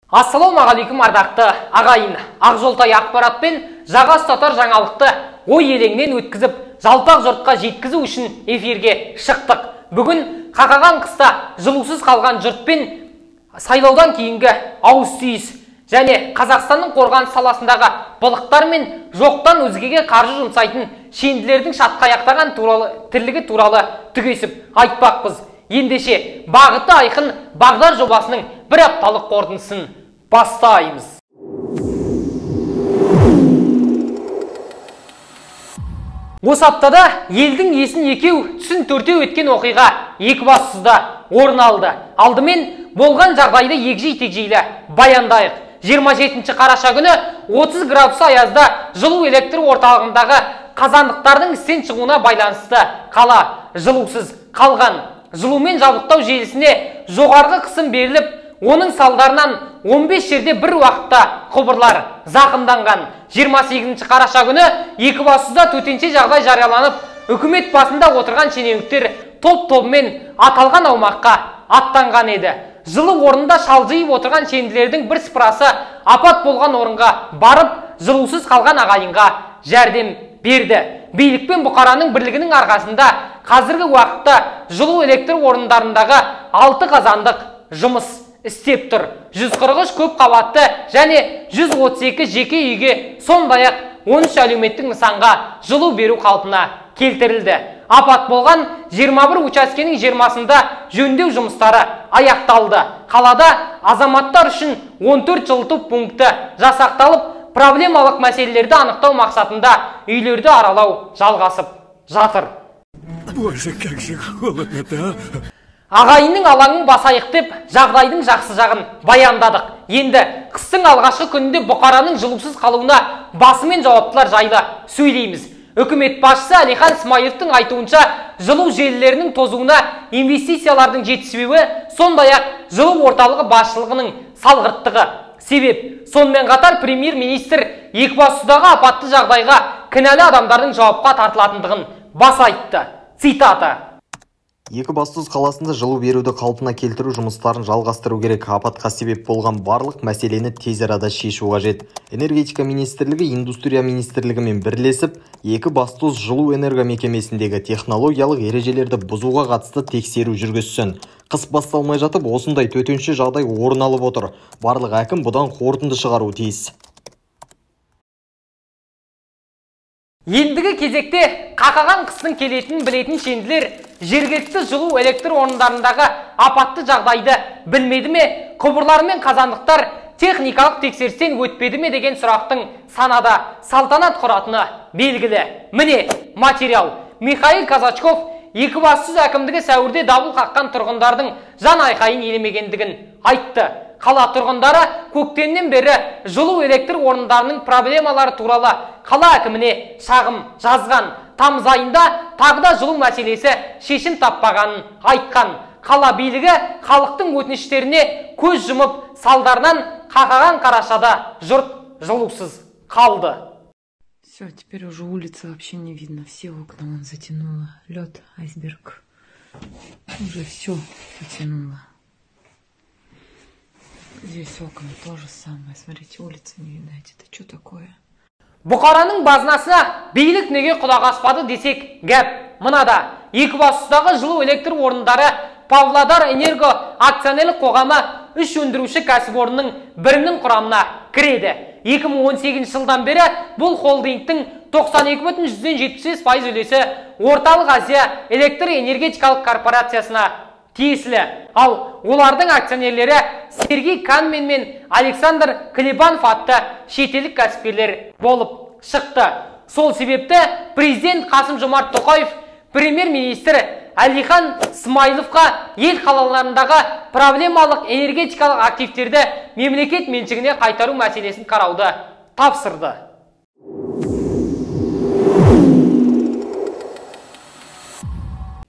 Ассалаумағалейкум ардақты ағайын. Ақжолтай ақпаратпен жаға ұстатар жаңалықты ой елеңнен өткізіп, жалпақ жұртқа жеткізу үшін эфирге шықтық. Бүгін қақаған қыста жылусыз қалған жұртпен сайлаудан кейінгі ауыз түйіс және Қазақстанның қорғаныс саласындағы былықтар мен жоқтан өзгеге қаржы жұмсайтын шенділердің шатқаяқтаған тірлігі туралы түгесіп айтпақпыз. Ендеше бағыты айқын бағдар жобасының бір апталық қорытындысын бастаймыз. Осы аптада елдің есін екеу, түсін төртеу өткен оқиға Екібастұзда орын алды. Алдымен болған жағдайды егжей-тегжейлі баяндайық. 27 қараша күні 30 градус аязда жылу электр орталығындағы қазандықтардың істен шығуына байланысты қала жылусыз қалған. Жылумен жабдықтау желісіне жоғарғы қысым беріліп, оның салдарынан 15 жерде бір уақытта құбырлар зақымданған. 28 қараша күні Екібастұзда төтенше жағдай жарияланып, үкімет басында отырған шенеуніктер топ-тобымен аталған аумаққа аттанған еді. Жылу орнында шалжиып отырған шенділердің бір сыпырасы апат болған орынға барып, жылусыз қалған ағайынға жәрдем берді. Билік пен бұқараның бірлігінің арқасында қазіргі уақытта жылу электр орындарындағы 6 қазандық жұмыс істеп тұр. 143 көп қабатты және 132 жеке үйге, сондай-ақ 13 әлеуметтік нысанға жылу беру қалпына келтірілді. Апат болған 21 учаскенің 20-сында жөндеу жұмыстары аяқталды. Қалада азаматтар үшін 14 жылыту пункті жасақталып, проблемалық мәселелерді анықтау мақсатында үйлерді аралау жалғасып жатыр. Боже, как же холодно-то, Ағайынның алаңын басайық деп, жағдайдың жақсы жағын баяндадық. Енді қыстың алғашқы күнінде бұқараның жылусыз қалуына басымен жауаптылар жайлы сөйлейміз. Үкімет басшысы Әлихан Смайыловтың айтуынша, жылу желілерінің тозуына инвестициялардың жетіспеуі, сондай-ақ жылу орталығы басшылығының салғырттығы себеп. Сонымен қатар премьер-министр Екібастұздағы апатты жағдайға кінәлі адамдардың жауапқа тартылатындығын баса айтты. Цитата: Екібастұз қаласында жылу беруді қалпына келтіру жұмыстарын жалғастыру керек. Апатқа себеп болған барлық мәселені тез арада шешу қажет. Энергетика министрлігі индустрия министрлігімен бірлесіп, Екібастұз жылу энерго мекемесіндегі технологиялық ережелерді бұзуға қатысты тексеру жүргізсін. Қыс басталмай жатып, осындай төтенше жағдай орын алып отыр. Барлық әкім бұдан қорытынды шығару тиіс. Ендігі кезекте қақаған қыстың келетінін білетін шенділер жергілікті жылу электр орындарындағы апатты жағдайды білмеді ме, құбырлар мен қазандықтар техникалық тексерістен өтпеді ме деген сұрақтың санада салтанат құратыны белгілі. Міне материал. Михаил Казачков Екібастұз әкімдігі сәуірде дабыл қаққан тұрғындардың жан айқайын елемегендігін айтты. Қала тұрғындары көктемнен бері жылу электр орындарының проблемалары туралы қала әкіміне шағым жазған. Тамыз айында тағда жылу мәселесі шешім таппағанын айтқан. Қала билігі халықтың өтініштеріне көз жұмып, салдарынан қақаған қарашада жұрт жылусыз қалды. Все, теперь уже улицы вообще не видно. Все окна вон затянуло. Лед, айсберг. Уже все затянуло. Здесь окна то же самое. Смотрите, улицы не видать. Это что такое? Бұқараның базынасына билік неге құлақ аспады десек гәп мынада. Екібастұздағы жылу электр орындары Павлодар Энерго акционерлік қоғамы 3 өндіруші кәсіпорынның бірінің құрамына кіреді. 2018 жылдан бері бұл холдингтің 92,75% үлесі Орталық Азия электр энергетикалық корпорациясына тиесілі. Ал олардың акционерлері Сергей Канмен мен Александр Клебанов атты шетелдік кәсіпкерлер болып шықты. Сол себепті президент Қасым-Жомарт Тоқаев премьер-министр Әлихан Смайыловқа ел қалаларындағы проблемалық энергетикалық активтерді мемлекет меншігіне қайтару мәселесін қарауды тапсырды.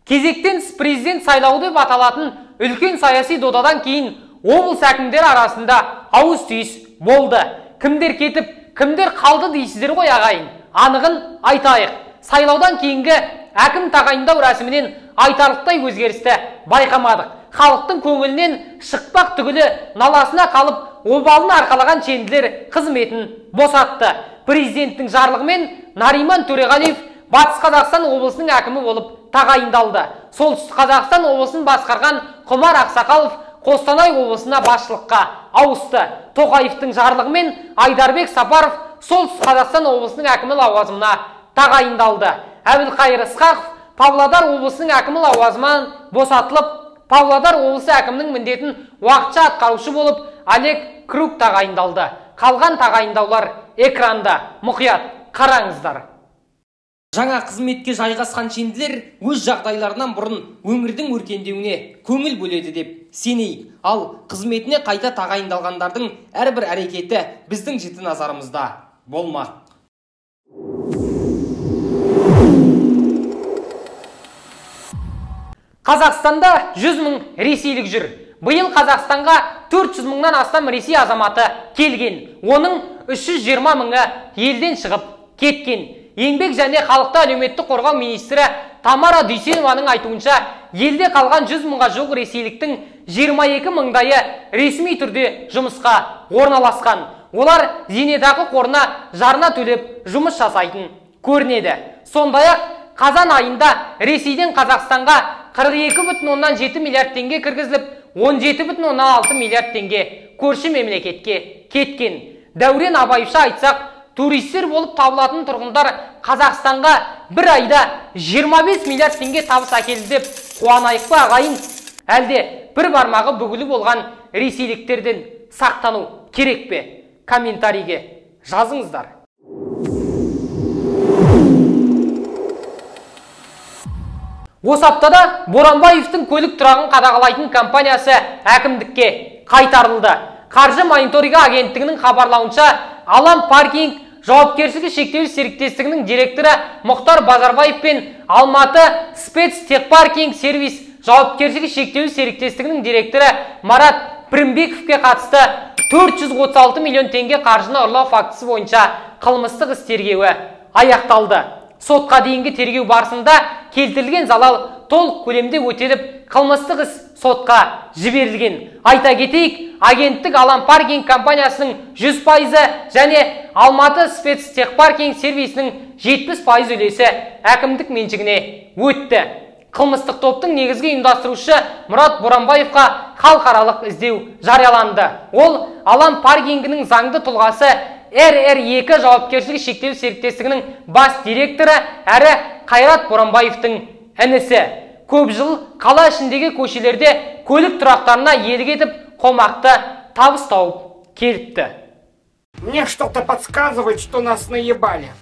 Кезектен президент сайлауы деп аталатын үлкен саяси додадан кейін облыс әкімдері арасында ауыз түйіс болды. Кімдер кетіп, кімдер қалды дейсіздер ғой ағайын. Анығын айтайық. Сайлаудан кейінгі әкім тағайындау рәсімінен айтарлықтай өзгерісті байқамадық. Халықтың көңілінен шықпақ түгілі наласына қалып обалын арқалаған шенділер қызметін босатты. Президенттің жарлығымен Нариман Төреғалиев Батыс Қазақстан облысының әкімі болып тағайындалды. Солтүстік Қазақстан облысын басқарған Құмар Ақсақалов Қостанай облысына басшылыққа ауысты. Тоқаевтың жарлығымен Айдарбек Сапаров Солтүстік Қазақстан облысының әкімі лауазымына тағайындалды. Әбілқайыр Ысқақов Павлодар облысының әкімі лауазымынан босатылып, Павлодар облысы әкімінің міндетін уақытша атқарушы болып Олег Круг тағайындалды. Қалған тағайындаулар экранда, мұқият қараңыздар. Жаңа қызметке жайғасқан шенділер өз жағдайларынан бұрын өңірдің өркендеуіне көңіл бөледі деп сенейік. Ал қызметіне қайта тағайындалғандардың әрбір әрекеті біздің жіті назарымызда болмақ. Қазақстанда 100 мың ресейлік жүр. Биыл Қазақстанға 400 мыңнан астам Ресей азаматы келген. Оның 320 мыңы елден шығып кеткен. Еңбек және халықты әлеуметтік қорғау министрі Тамара Дүйсенованың айтуынша, елде қалған 100 мыңға жуық ресейліктің 22 мыңдайы ресми түрде жұмысқа орналасқан. Олар зейнетақы қорына жарна төлеп жұмыс жасайтын көрінеді. Сондай-ақ қазан айында Ресейден Қазақстанға 42,7 миллиард теңге кіргізіліп, 17,6 миллиард теңге көрші мемлекетке кеткен. Дәурен Абаевша айтсақ, туристер болып табылатын тұрғындар Қазақстанға бір айда 25 миллиард теңге табыс әкелді деп қуанайық па ағайын? Әлде бір бармағы бүгілі болған ресейліктерден сақтану керек пе? Комментарийге жазыңыздар. Осы аптада Боранбаевтың көлік тұрағын қадағалайтын компаниясы әкімдікке қайтарылды. Қаржы мониторингі агенттігінің хабарлауынша, Алам паркинг жауапкершілігі шектеулі серіктестігінің директоры Мұхтар Базарбаев пен Алматы спецтехпаркинг сервис жауапкершілігі шектеулі серіктестігінің директоры Марат Пірімбековке қатысты 436 миллион теңге қаржыны ұрлау фактісі бойынша қылмыстық іс тергеуі аяқталды. Сотқа дейінгі тергеу барысында келтірілген залал толық көлемде өтеліп, қылмыстық іс сотқа жіберілген. Айта кетейік, агенттік Алам паркинг компаниясының 100% және Алматы спецтехпаркинг сервисінің 70% үлесі әкімдік меншігіне өтті. Қылмыстық топтың негізгі ұйымдастырушы Мұрат Боранбаевқа халықаралық іздеу жарияланды. Ол Алам паркингінің заңды тұлғасы РР2 жауапкершілігі шектеулі серіктестігінің бас директоры әрі Қайрат Боранбаевтың інісі. Көп жыл қала ішіндегі көшелерде көлік тұрақтарына иелік етіп, қомақты табыс тауып келіпті. Мне что-то подсказывает, что нас наебали.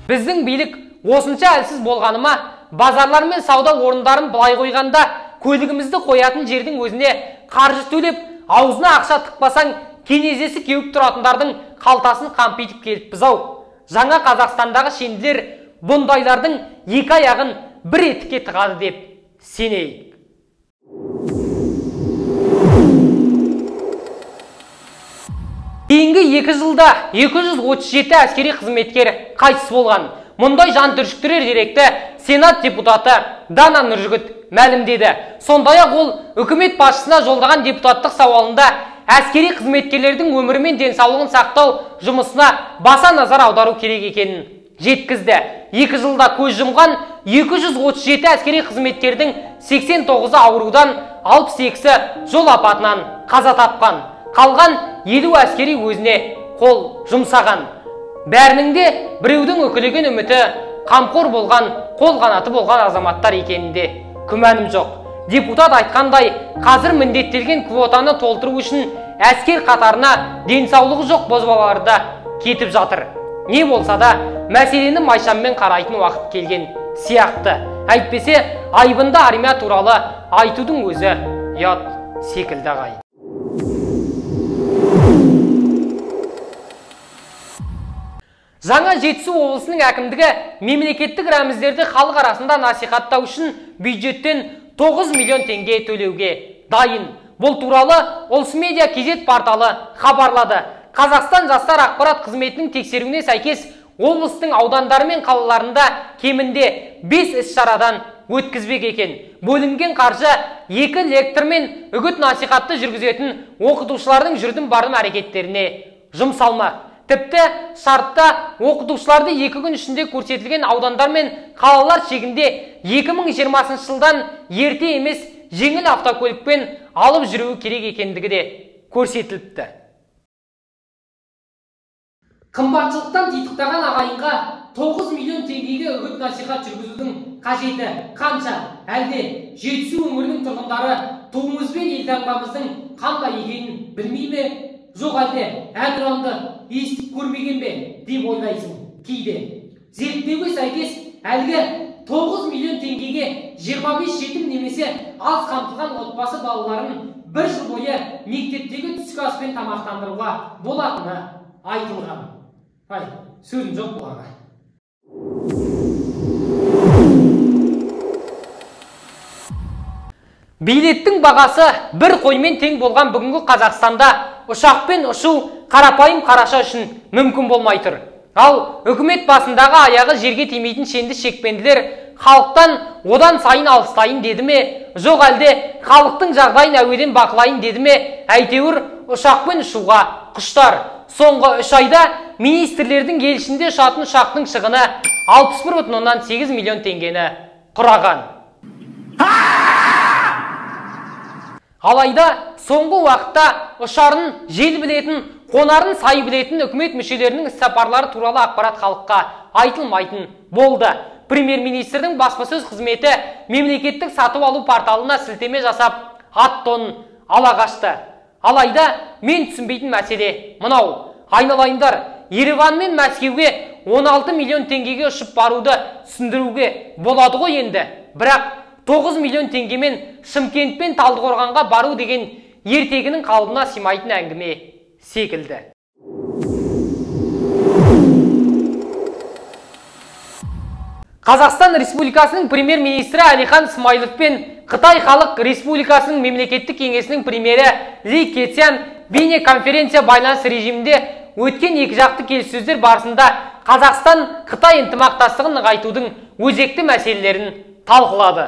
Біздің билік осынша әлсіз болғаныма, базарлар мен сауда орындарын былай қойғанда, көлігімізді қоятын жердің өзіне қаржы төлеп, аузына ақша тықпасаң, кенезесі кеуіп тұратындардың қалтасын қампитып келіппіз ау. Жаңа Қазақстандағы шенділер бұндайлардың екі аяғын бір етікке тығады деп сенейік. Кейінгі 2 жылда 237 әскери қызметкер қайтыс болған. Мұндай жан түршіктірер деректі Сенат депутаты Дана Нұржігіт мәлімдеді. Сондай-ақ ол үкімет басшысына жолдаған депутаттық сауалында әскери қызметкерлердің өмірі мен денсаулығын сақтау жұмысына баса назар аудару керек екенін жеткізді. 2 жылда көз жұмған 237 әскери қызметкердің 89-ы аурудан, 62-сі жол апатынан қаза тапқан. Қалған 50 әскери өзіне қол жұмсаған. Бәрінің де біреудің өкілеген үміті қамқор болған, қол қанаты болған азаматтар екенінде күмәнім жоқ. Депутат айтқандай, қазір міндеттелген квотаны толтыру үшін әскер қатарына денсаулығы жоқ бозбалалар да кетіп жатыр. Не болса да, мәселені майшаммен қарайтын уақыт келген сияқты. Әйтпесе, айбынды армия туралы айтудың өзі ұят секілді ағайын. Жаңа Жетісу облысының әкімдігі мемлекеттік рәміздерді халық арасында насихаттау үшін бюджеттен 9 миллион теңге төлеуге дайын. Бұл туралы Олсмедиа KZ порталы хабарлады. Қазақстан жастар ақпарат қызметінің тексеруіне сәйкес облыстың аудандары мен қалаларында кемінде 5 іс-шарадан өткізбек екен. Бөлінген қаржы 2 лектор мен үгіт насихатты жүргізетін оқытушылардың жүрдім бардым әрекеттеріне жұмсалмақ. Тіпті шартта оқытушыларды 2 күн ішінде көрсетілген аудандар мен қалалар шегінде 2020 жылдан ерте емес жеңіл автокөлікпен алып жүруі керек екендігі де көрсетіліпті. Қымбатшылықтан титықтаған ағайынға 9 миллион теңгеге үгіт насихат жүргізудің қажеті қанша? Әлде Жетісу өңірінің тұрғындары туымыз бен елтаңбамыздың қандай екенін білмей ме? Жоқ әлде әнұранды естіп көрмеген бе деп ойлайсың кейде. Зерттеуге сәйкес әлгі 9 миллион теңгеге 25 жетім немесе аз қамтылған отбасы балаларын 1 жыл бойы мектептегі түскі аспен тамақтандыруға болатыны айтылған. Сөзім жоқ бұларға. Билеттің бағасы бір қоймен тең болған бүгінгі Қазақстанда ұшақпен ұшу қарапайым қараша үшін мүмкін болмай тұр. Ал үкімет басындағы аяғы жерге тимейтін шенді шекпенділер халықтан одан сайын алыстайын деді ме? Жоқ әлде халықтың жағдайын әуеден бақылайын деді ме? Әйтеуір ұшақпен ұшуға құштар. Соңғы 3 айда министрлердің елшінде ұшатын ұшақтың шығыны 61,8 миллион теңгені құраған. Алайда соңғы уақытта ұшарын жел білетін, қонарын сай білетін үкімет мүшелерінің іс-сапарлары туралы ақпарат халыққа айтылмайтын болды. Премьер-министрдің баспасөз қызметі мемлекеттік сатып алу порталына сілтеме жасап, ат-тонын ала қашты. Алайда мен түсінбейтін мәселе мынау. Айналайындар, Ереван мен Мәскеуге 16 миллион теңгеге ұшып баруды түсіндіруге болады ғой енді. Бірақ 9 миллион теңгемен Шымкент пен Талдықорғанға бару деген ертегінің қалыбына сыймайтын әңгіме секілді. Қазақстан Республикасының премьер-министрі Әлихан Смайыловпен Қытай Халық Республикасының мемлекеттік кеңесінің премьері Ли Кэцян бейнеконференция байланыс режимінде өткен екіжақты келіссөздер барысында Қазақстан-Қытай ынтымақтастығын нығайтудың өзекті мәселелерін талқылады.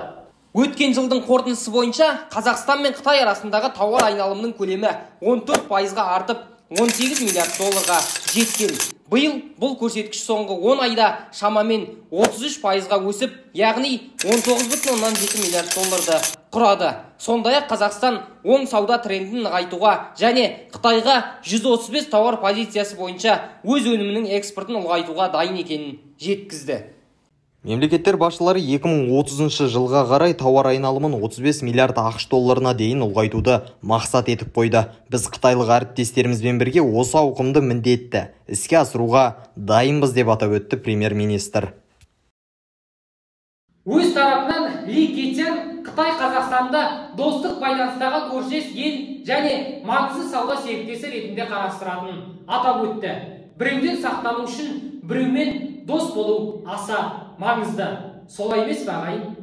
Өткен жылдың қорытындысы бойынша Қазақстан мен Қытай арасындағы тауар айналымының көлемі 14%-ға артып 18 миллиард долларға жеткен. Биыл бұл көрсеткіш соңғы 10 айда шамамен 33%-ға өсіп, яғни 19,7 миллиард долларды құрады. Сондай-ақ Қазақстан оң сауда трендін нығайтуға және Қытайға 135 тауар позициясы бойынша өз өнімінің экспортын ұлғайтуға дайын екенін жеткізді. Мемлекеттер басшылары 2030 жылға қарай тауар айналымын 35 миллиард ақш долларына дейін ұлғайтуды мақсат етіп қойды. Біз қытайлық әріптестерімізбен бірге осы ауқымды міндетті іске асыруға дайынбыз деп атап өтті премьер-министр. Өз тарапынан Ли Кэцян Қытай Қазақстанда достық байланыстағы көршілес ел және маңызды сауда серіктесі ретінде қарастыратынын атап өтті. Біреуден сақтану үшін біреумен дос болу аса маңызды. Солай емес пе ағайын?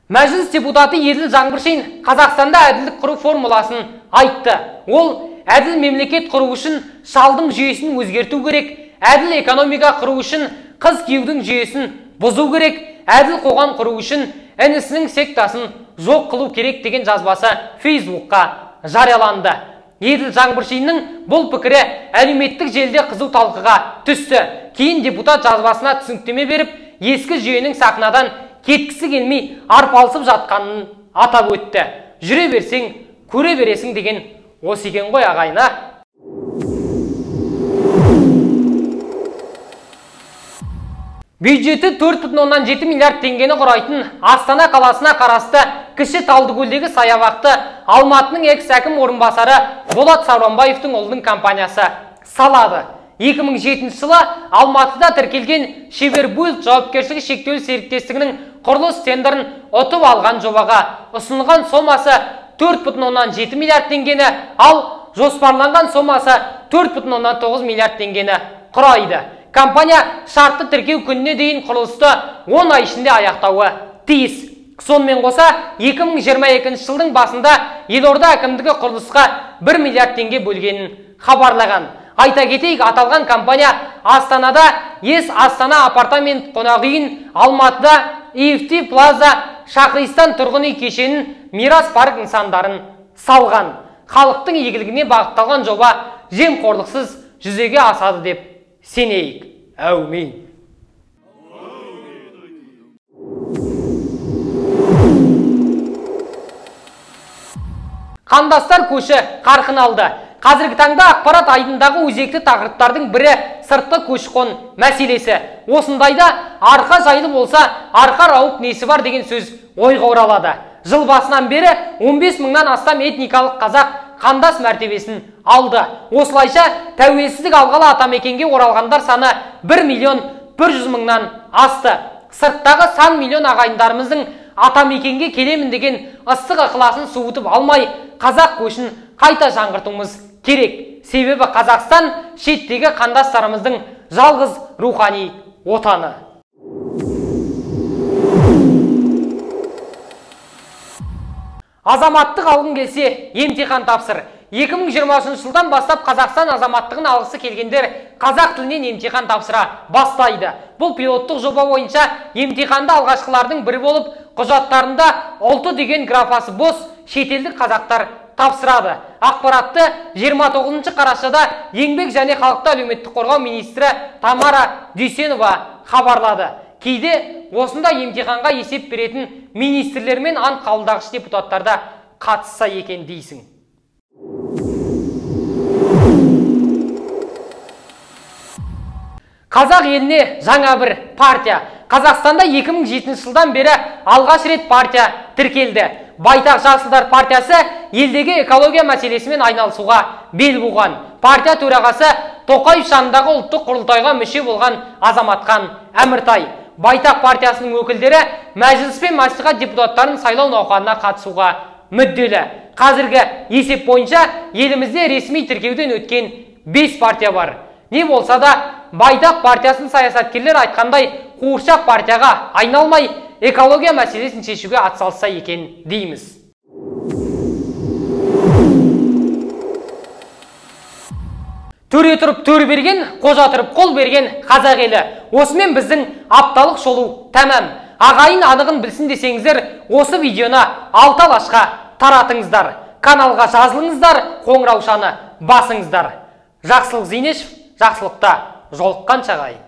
Мәжіліс депутаты Еділ Жаңбыршин Қазақстанда әділдік құру формуласын айтты. Ол әділ мемлекет құру үшін шалдың жүйесін өзгерту керек, әділ экономика құру үшін қыз киюдің жүйесін бұзу керек, әділ қоғам құру үшін інісінің сектасын жоқ қылу керек деген жазбасы Фейсбукқа жарияланды. Еділ Жаңбыршиннің бұл пікірі әлеуметтік желіде қызу талқыға түсті. Кейін депутат жазбасына түсініктеме беріп, ескі жүйенің сахнадан кеткісі келмей арпалысып жатқанын атап өтті. Жүре берсең, көре бересің деген осы екен ғой ағайына. Бюджеті 4,7 миллиард теңгені құрайтын Астана қаласына қарасты Кіші Талдыкөлдегі саябақты Алматының экс-әкім орынбасары Болат Сауранбаевтың ұлының компаниясы салады. 2007 жылы Алматыда тіркелген Шебербуйлт жауапкершілігі шектеулі серіктестігінің құрылыс тендерін ұтып алған жобаға ұсынылған сомасы 4,7 миллиард теңгені, ал жоспарланған сомасы 4,9 миллиард теңгені құрайды. Компания шартты тіркеу күніне дейін құрылысты 10 ай ішінде аяқтауы тиіс. Сонымен қоса 2022 жылдың басында Елорда әкімдігі құрылысқа 1 миллиард теңге бөлгенін хабарлаған. Айта кетейік, аталған компания Астанада ес Астана апартамент қонақ үйін, Алматыда EFT Плаза Шахристан тұрғын үй кешенін, Мирас парк нысандарын салған. Халықтың игілігіне бағытталған жоба жемқорлықсыз жүзеге асады деп сенейік. Әумин. Қандастар көші қарқын алды. Қазіргі таңда ақпарат айдындағы өзекті тақырыптардың бірі сыртқы көші-қон мәселесі. Осындайда арқа жайлы болса, арқа рауып несі бар деген сөз ойға оралады. Жыл басынан бері 15 мыңнан астам этникалық қазақ қандас мәртебесін алды. Осылайша тәуелсіздік алғалы атамекенге оралғандар саны 1 миллион 100 мыңнан асты. Сырттағы сан миллион ағайындарымыздың атамекенге келемін деген ыстық ықыласын суытып алмай, қазақ көшін қайта жаңғыртуымыз керек. Себебі Қазақстан шеттегі қандастарымыздың жалғыз рухани отаны. Азаматтық алғың келсе, емтихан тапсыр. 2020 жылдан бастап Қазақстан азаматтығын алғысы келгендер қазақ тілінен емтихан тапсыра бастайды. Бұл пилоттық жоба бойынша емтиханды алғашқылардың бірі болып, құжаттарында ұлты деген графасы бос шетелдік қазақтар тапсырады. Ақпаратты 29 қарашада Еңбек және халықты әлеуметтік қорғау министрі Тамара Дүйсенова хабарлады. Кейде осында емтиханға есеп беретін министрлер мен ант қабылдағыш депутаттарда қатысса екен дейсің. Қазақ еліне жаңа бір партия. Қазақстанда 2007 жылдан бері алғаш рет партия тіркелді. Байтақ Жасылдар партиясы елдегі экология мәселесімен айналысуға бел буған. Партия төрағасы Тоқаев жанындағы ұлттық құрылтайға мүше болған Азаматхан Әміртай. Байтақ партиясының өкілдері мәжіліс пен мәслихат депутаттарын сайлау науқанына қатысуға мүдделі. Қазіргі есеп бойынша елімізде ресми тіркеуден өткен 5 партия бар. Не болса да, Байтақ партиясын саясаткерлер айтқандай қуыршақ партияға айналмай, экология мәселесін шешуге атсалысса екен дейміз. Төре тұрып төр берген, қожа тұрып қол берген қазақ елі. Осымен біздің апталық шолу тәмам. Ағайын анығын білсін десеңіздер, осы видеоны 6 алашқа таратыңыздар. Каналға жазылыңыздар, қоңыраушаны басыңыздар. Жақсылық Зейнешев, жақсылықта жолыққанша ағайын.